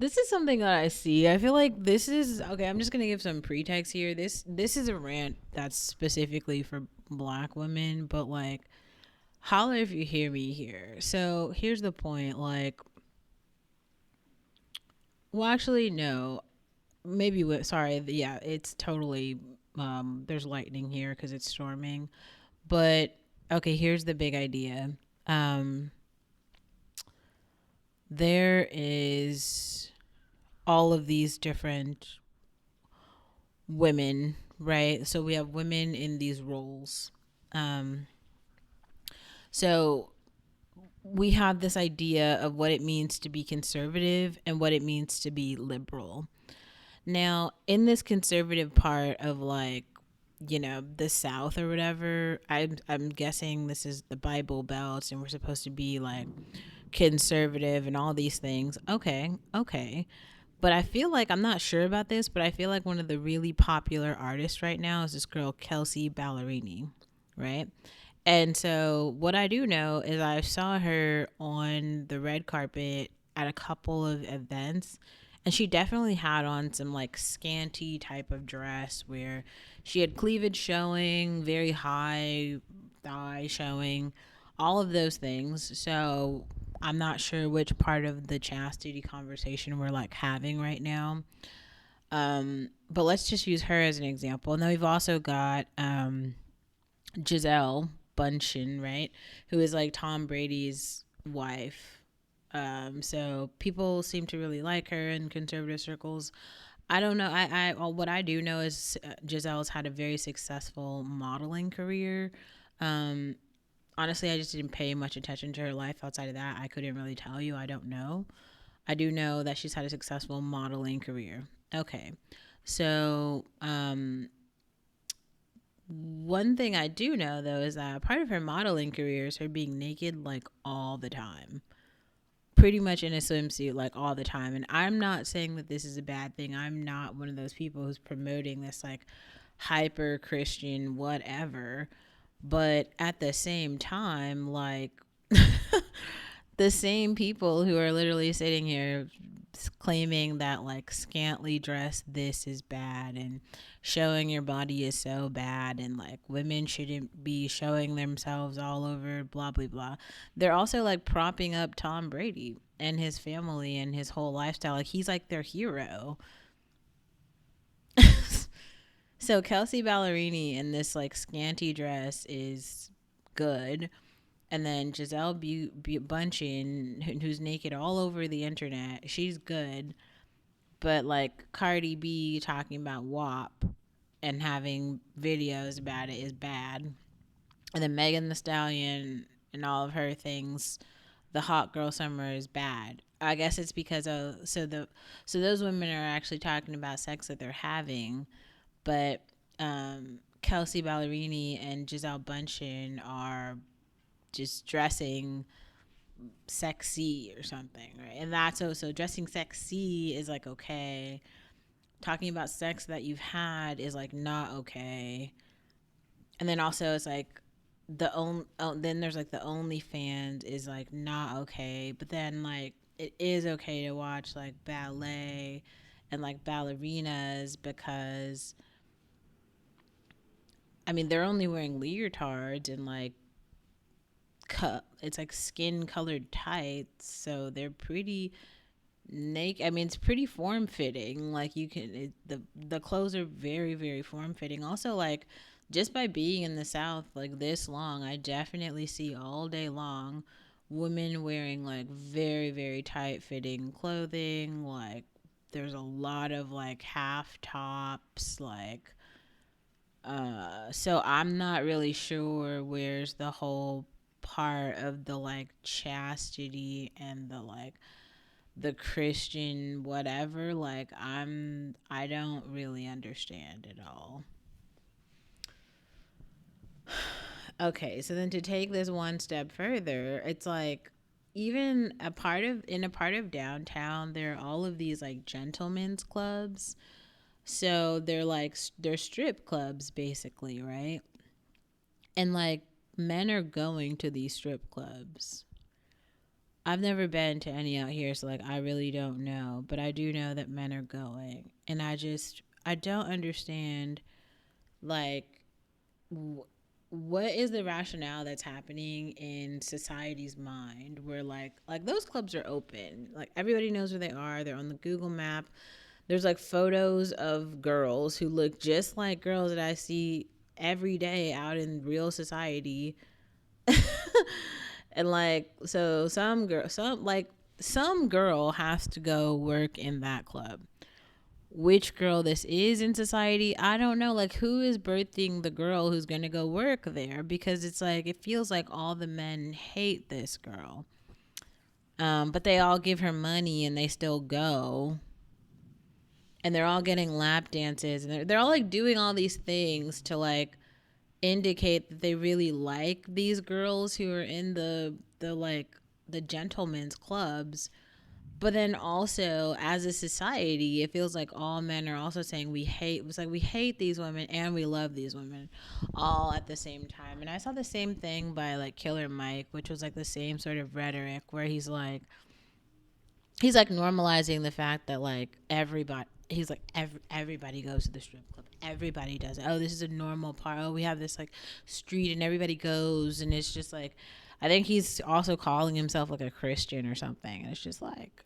This is something that I see. I feel like this is okay. I'm just gonna give some pretext here. This is a rant that's specifically for Black women, but like, holler if you hear me here. So here's the point. Like, well, actually, no. Maybe what? Sorry. Yeah, it's totally. There's lightning here because it's storming. But okay, here's the big idea. Um, there is all of these different women, right? So we have women in these roles. Um, so we have this idea of what it means to be conservative and what it means to be liberal. Now, in this conservative part of like, the South or whatever, I'm guessing this is the Bible Belt and we're supposed to be like conservative and all these things. Okay, okay. But I feel like I'm not sure about this, but I feel like one of the really popular artists right now is this girl Kelsey Ballerini, right? And so what I do know is I saw her on the red carpet at a couple of events, and she definitely had on some like scanty type of dress where she had cleavage showing, very high thigh showing, all of those things. So I'm not sure which part of the chastity conversation we're like having right now. But let's just use her as an example. And then we've also got Gisele Buncheon, right? Who is like Tom Brady's wife. So people seem to really like her in conservative circles. I don't know. What I do know is Giselle's had a very successful modeling career. Um, Honestly, I just didn't pay much attention to her life outside of that. I couldn't really tell you. I don't know. I do know that she's had a successful modeling career. Okay. So, one thing I do know though is that part of her modeling career is her being naked like all the time. Pretty much in a swimsuit like all the time. And I'm not saying that this is a bad thing. I'm not one of those people who's promoting this like hyper Christian whatever. But at the same time, like the same people who are literally sitting here claiming that like scantily dressed this is bad and showing your body is so bad and like women shouldn't be showing themselves all over blah blah blah, they're also like propping up Tom Brady and his family and his whole lifestyle like he's like their hero. So Kelsey Ballerini in this like scanty dress is good, and then Buncheon, who's naked all over the internet, she's good. But like Cardi B talking about WAP and having videos about it is bad. And then Megan the Stallion and all of her things, the hot girl summer is bad. I guess it's because of so those women are actually talking about sex that they're having, but Kelsey Ballerini and Gisele Buncheon are just dressing sexy or something, right? And that's so dressing sexy is like okay. Talking about sex that you've had is like not okay. And then also it's like then there's like the OnlyFans is like not okay, but then like it is okay to watch like ballet and like ballerinas because I mean they're only wearing leotards and like it's like skin colored tights, so they're pretty naked. I mean, it's pretty form fitting. Like the clothes are very very form fitting. Also, like just by being in the South like this long, I definitely see all day long women wearing like very very tight fitting clothing. Like there's a lot of like half tops, like so I'm not really sure where's the whole part of the like chastity and the like the Christian whatever. Like I don't really understand it all. Okay, so then to take this one step further, it's like even a part of downtown there are all of these like gentlemen's clubs. So they're strip clubs basically, right? And like men are going to these strip clubs I've never been to any out here, so like I really don't know, but I do know that men are going, and I don't understand like what is the rationale that's happening in society's mind where like those clubs are open, like everybody knows where they are, they're on the Google map. There's like photos of girls who look just like girls that I see every day out in real society. And like so some girl has to go work in that club. Which girl this is in society, I don't know. Like, who is birthing the girl who's going to go work there? Because it's like, it feels like all the men hate this girl. But they all give her money and they still go. And they're all getting lap dances. And they're all like doing all these things to like indicate that they really like these girls who are in the like the gentlemen's clubs. But then also as a society, it feels like all men are also saying we hate, it's like we hate these women and we love these women all at the same time. And I saw the same thing by like Killer Mike, which was like the same sort of rhetoric where he's like normalizing the fact that like everybody goes to the strip club, everybody does it, oh this is a normal part, oh we have this like street and everybody goes, and it's just like I think he's also calling himself like a Christian or something, and it's just like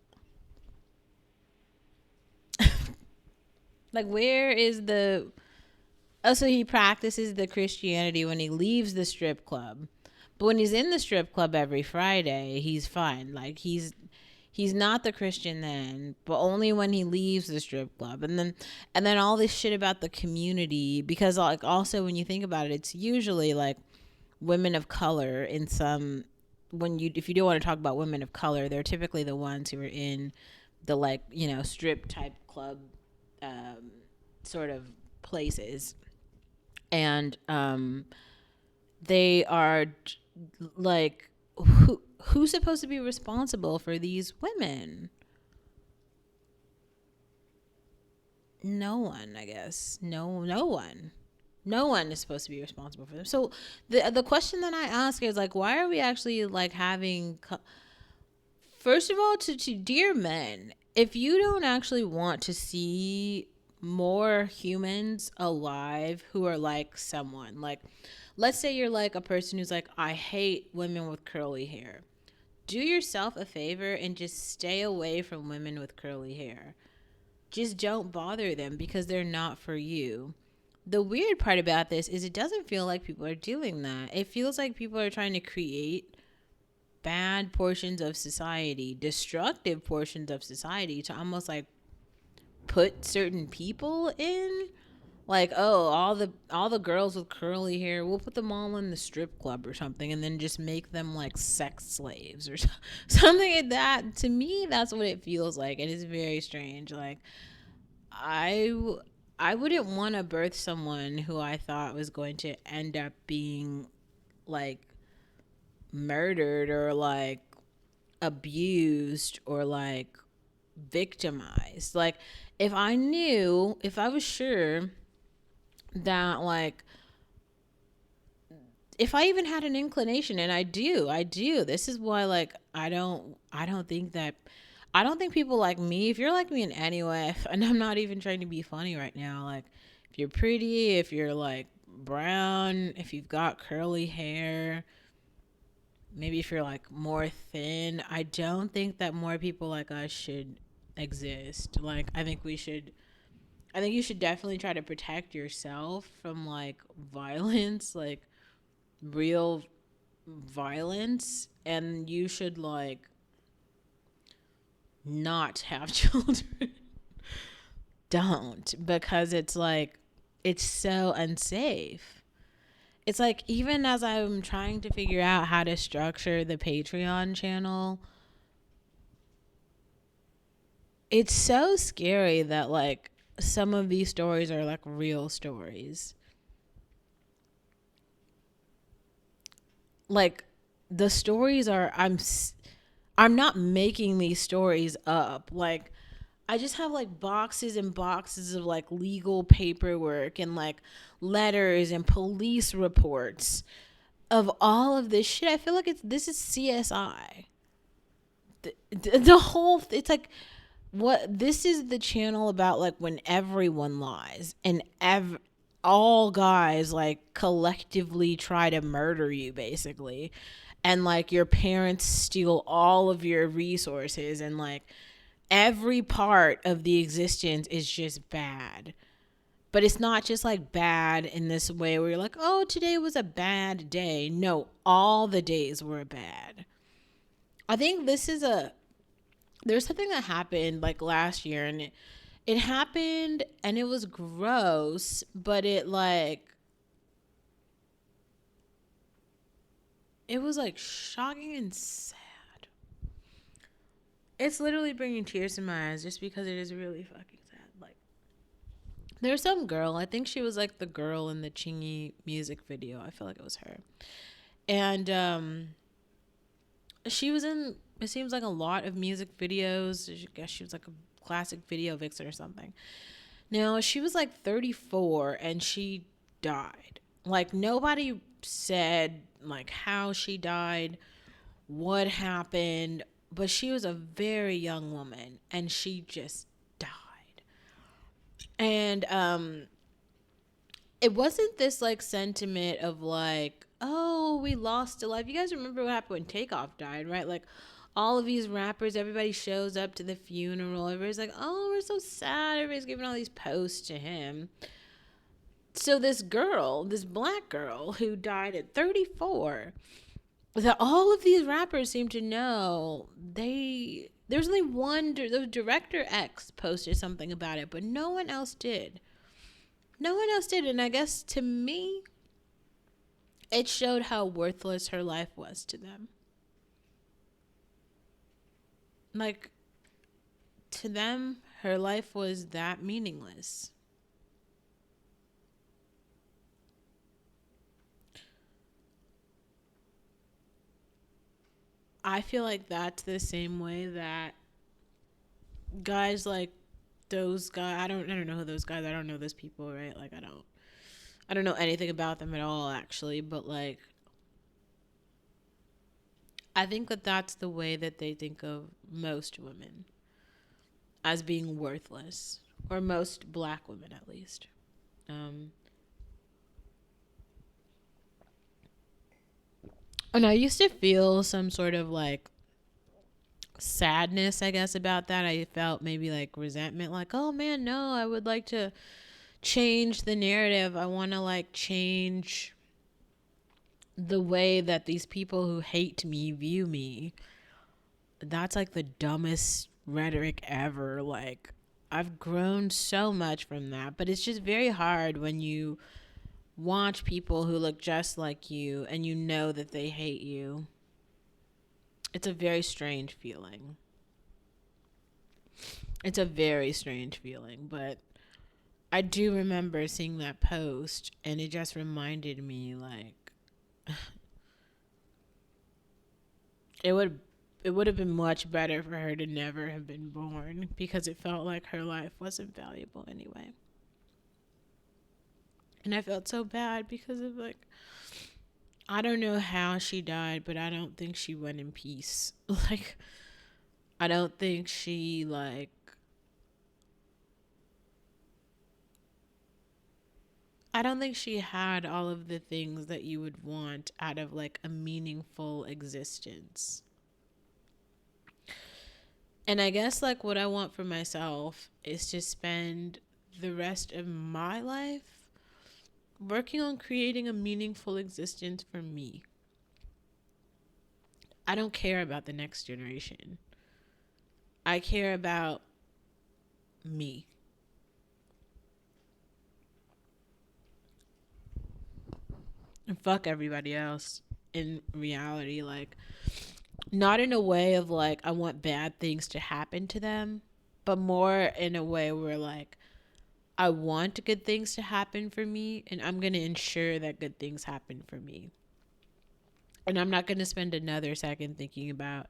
where is the, oh so he practices the Christianity when he leaves the strip club, but when he's in the strip club every Friday he's fine, like he's not the Christian then, but only when he leaves the strip club. And then all this shit about the community, because like also when you think about it, it's usually like women of color in some, when you, if you do want to talk about women of color, they're typically the ones who are in the like, you know, strip type club um, sort of places. And they are like who's supposed to be responsible for these women? No one, I guess. No one. No one is supposed to be responsible for them. So the question that I ask is like, why are we actually like having? First of all, to dear men, if you don't actually want to see more humans alive who are like someone, like let's say you're like a person who's like, I hate women with curly hair. Do yourself a favor and just stay away from women with curly hair. Just don't bother them because they're not for you. The weird part about this is it doesn't feel like people are doing that. It feels like people are trying to create bad portions of society, destructive portions of society to almost like put certain people in. Like, oh, all the girls with curly hair, we'll put them all in the strip club or something, and then just make them like sex slaves or something like that. To me, that's what it feels like, and it's very strange. Like, I I wouldn't want to birth someone who I thought was going to end up being like murdered or like abused or like victimized. Like, if I was sure that like if I even had an inclination, and I do. This is why, like, I don't think people like me. If you're like me in any way, and I'm not even trying to be funny right now, like, if you're pretty, if you're like brown, if you've got curly hair, maybe if you're like more thin, I don't think that more people like us should exist. Like, I think you should definitely try to protect yourself from like violence, like real violence, and you should like not have children. Don't, because it's like it's so unsafe. It's like even as I'm trying to figure out how to structure the Patreon channel, it's so scary that like some of these stories are like real stories. Like the stories are I'm not making these stories up. Like I just have like boxes and boxes of like legal paperwork and like letters and police reports of all of this shit. I feel like this is CSI. the whole it's like what this is the channel about, like when everyone lies and all guys like collectively try to murder you basically, and like your parents steal all of your resources, and like every part of the existence is just bad. But it's not just like bad in this way where you're like, oh, today was a bad day. No, all the days were bad. I think this is a there's something that happened like last year, and it happened and it was gross, but it was like shocking and sad. It's literally bringing tears to my eyes just because it is really fucking sad. Like there's some girl, I think she was like the girl in the Chingy music video. I feel like it was her. And she was in, it seems like a lot of music videos. I guess she was like a classic video vixen or something. Now, she was like 34 and she died. Like nobody said like how she died, what happened, but she was a very young woman and she just died. And it wasn't this like sentiment of like, oh, we lost a life. You guys remember what happened when Takeoff died, right? Like all of these rappers, everybody shows up to the funeral. Everybody's like, oh, we're so sad. Everybody's giving all these posts to him. So this girl, this black girl who died at 34, that all of these rappers seem to know, there's only one, the director X posted something about it, but no one else did. No one else did. And I guess to me, it showed how worthless her life was to them. Like, to them, her life was that meaningless. I feel like that's the same way that guys like those guys, I don't know who those guys, I don't know those people, right? Like I don't know anything about them at all actually, but like I think that that's the way that they think of most women, as being worthless, or most black women at least. Um, and I used to feel some sort of like sadness, I guess, about that. I felt maybe like resentment, like, oh man, no, I would like to change the narrative. I want to like change the way that these people who hate me view me. That's like the dumbest rhetoric ever. Like, I've grown so much from that, but it's just very hard when you watch people who look just like you and you know that they hate you. It's a very strange feeling. It's a very strange feeling, but I do remember seeing that post and it just reminded me like it would have been much better for her to never have been born, because it felt like her life wasn't valuable anyway. And I felt so bad because of like, I don't know how she died, but I don't think she went in peace. Like I don't think she like I don't think she had all of the things that you would want out of like a meaningful existence. And I guess like what I want for myself is to spend the rest of my life working on creating a meaningful existence for me. I don't care about the next generation. I care about me. And fuck everybody else in reality. Like, not in a way of like, I want bad things to happen to them, but more in a way where like, I want good things to happen for me, and I'm going to ensure that good things happen for me. And I'm not going to spend another second thinking about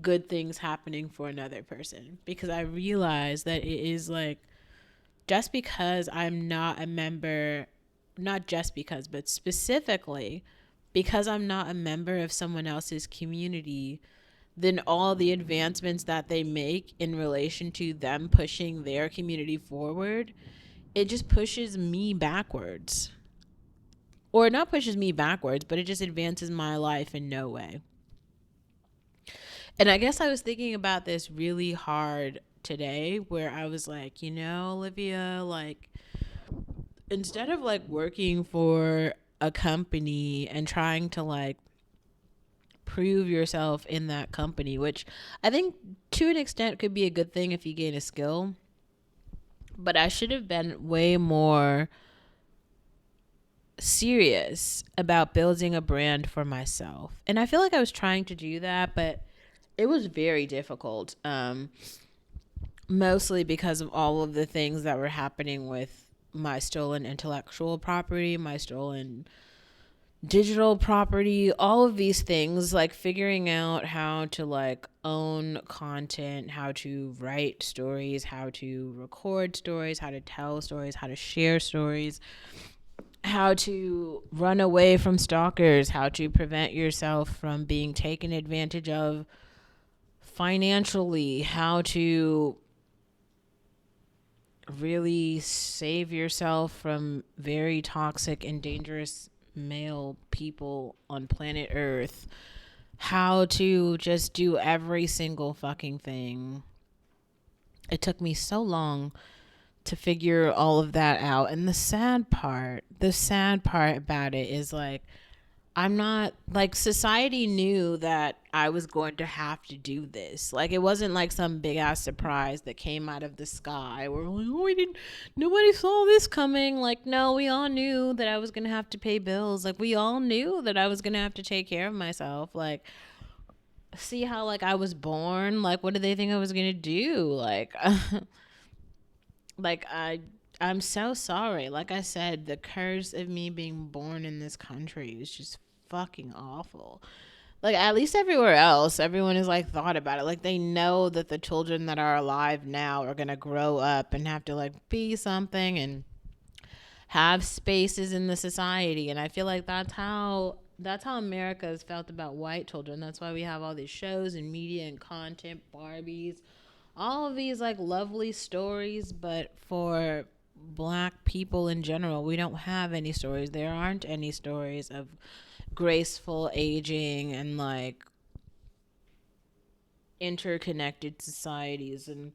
good things happening for another person, because I realize that it is like, just because I'm not a member, not just because, but specifically because I'm not a member of someone else's community, then all the advancements that they make in relation to them pushing their community forward, it just pushes me backwards. Or not pushes me backwards, but it just advances my life in no way. And I guess I was thinking about this really hard today where I was like, Olivia, like, instead of like working for a company and trying to like prove yourself in that company, which I think to an extent could be a good thing if you gain a skill, but I should have been way more serious about building a brand for myself. And I feel like I was trying to do that, but it was very difficult. Mostly because of all of the things that were happening with my stolen intellectual property, my stolen digital property, all of these things, like figuring out how to like own content, how to write stories, how to record stories, how to tell stories, how to share stories, how to run away from stalkers, how to prevent yourself from being taken advantage of financially, how to really save yourself from very toxic and dangerous male people on planet Earth, how to just do every single fucking thing. It took me so long to figure all of that out. And the sad part about it is like, I'm not like, society knew that I was going to have to do this. Like, it wasn't like some big ass surprise that came out of the sky. We're like, oh, we didn't, nobody saw this coming. Like, no, we all knew that I was going to have to pay bills. Like, we all knew that I was going to have to take care of myself. Like, see how like I was born? Like, what did they think I was going to do? Like, like I'm so sorry. Like I said, the curse of me being born in this country is just fucking awful. Like, at least everywhere else, everyone has like thought about it. Like, they know that the children that are alive now are going to grow up and have to like be something and have spaces in the society. And I feel like that's how America has felt about white children. That's why we have all these shows and media and content, Barbies, all of these like lovely stories, but for black people in general, we don't have any stories. There aren't any stories of graceful aging and like interconnected societies and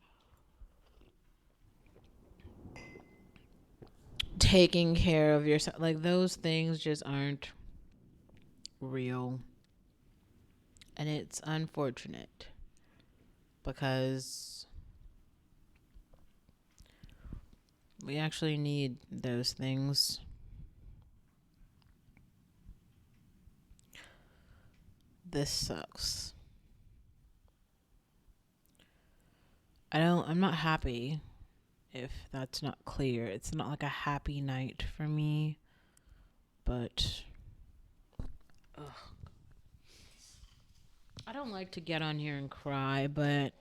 taking care of yourself. Like, those things just aren't real. And it's unfortunate because we actually need those things. This sucks. I'm not happy, if that's not clear. It's not like a happy night for me, but ugh. I don't like to get on here and cry, but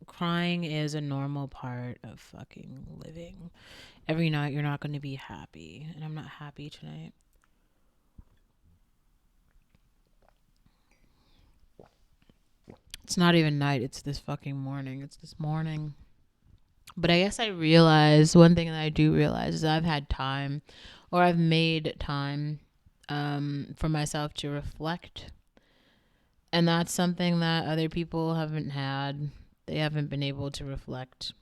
crying is a normal part of fucking living. Every night you're not going to be happy, and I'm not happy tonight. It's not even night, it's this fucking morning. It's this morning. But I guess I realize one thing that I do realize is I've had time, or I've made time for myself to reflect. And that's something that other people haven't had. They haven't been able to reflect.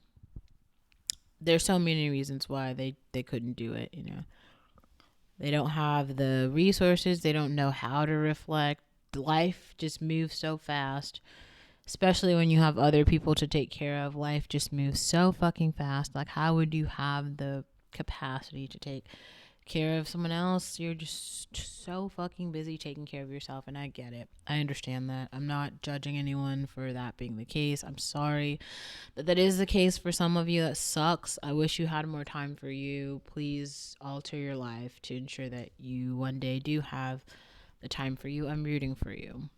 There's so many reasons why they couldn't do it. They don't have the resources. They don't know how to reflect. Life just moves so fast, especially when you have other people to take care of. Life just moves so fucking fast. Like, how would you have the capacity to take care of someone else? You're just so fucking busy taking care of yourself, and I get it. I understand that. I'm not judging anyone for that being the case. I'm sorry that is the case for some of you. That sucks. I wish you had more time for you. Please alter your life to ensure that you one day do have the time for you. I'm rooting for you.